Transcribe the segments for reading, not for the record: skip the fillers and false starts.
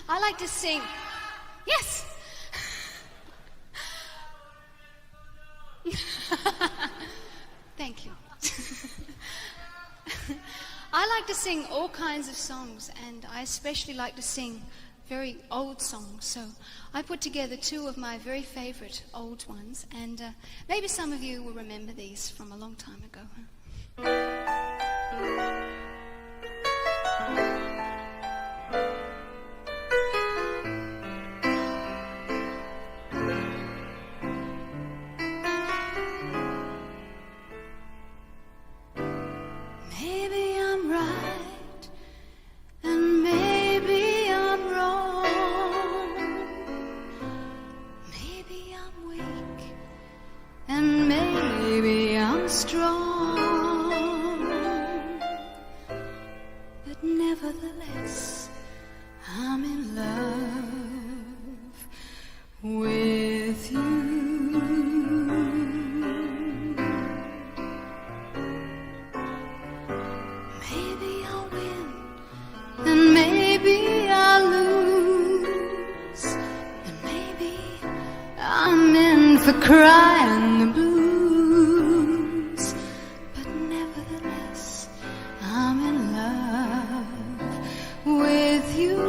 I like to sing. Yes. Thank you. I like to sing all kinds of songs, and I especially like to sing very old songs. So I put together two of my very favorite old ones, and maybe some of you will remember these from a long time ago. Maybe I'm right, and maybe I'm wrong. Maybe I'm weak, and maybe I'm strong. But nevertheless, I'm in love with you. Maybe I'll win, and maybe I'll lose, and maybe I'm in for crying the blues. But nevertheless, I'm in love with you.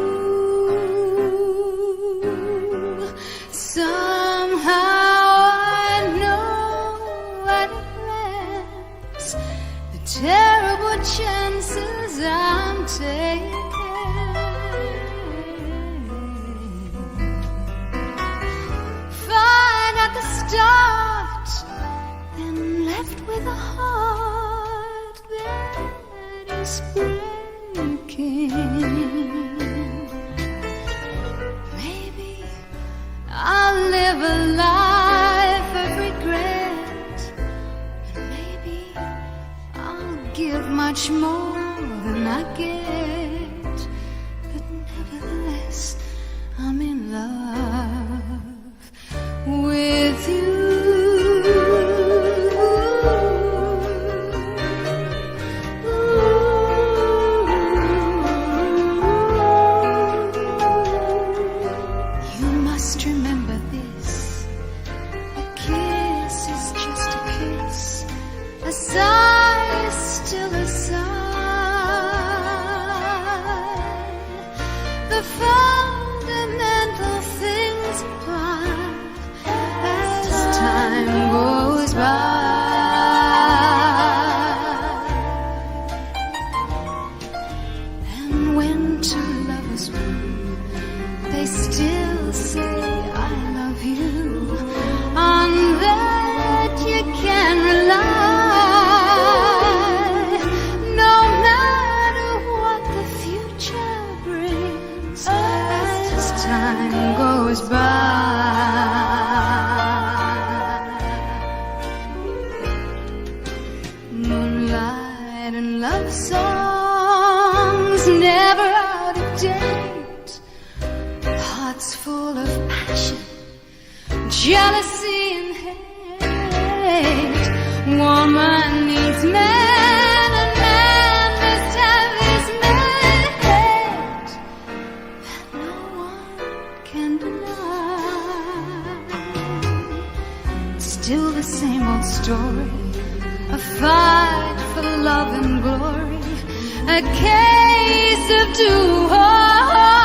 Somehow I know at a glance the terrible chances I'm taking. Fine at the start, then left with a heart that is breaking. Maybe I'll live a life of regret, and maybe I'll give much more than I get. But nevertheless, I'm in love with you. You must remember this: a kiss is just a kiss, a sigh is still a sigh. The fundamental things apply as time goes by. And when two lovers woo, they still say I love you. On that you can rely, no matter what the future brings, as time goes by. Moonlight and love songs, never out of date, hearts full of passion, jealousy and hate. Woman needs man, and man must have his mate, that no one can deny. Still the same old story, a fight for love and glory, a case of two hearts.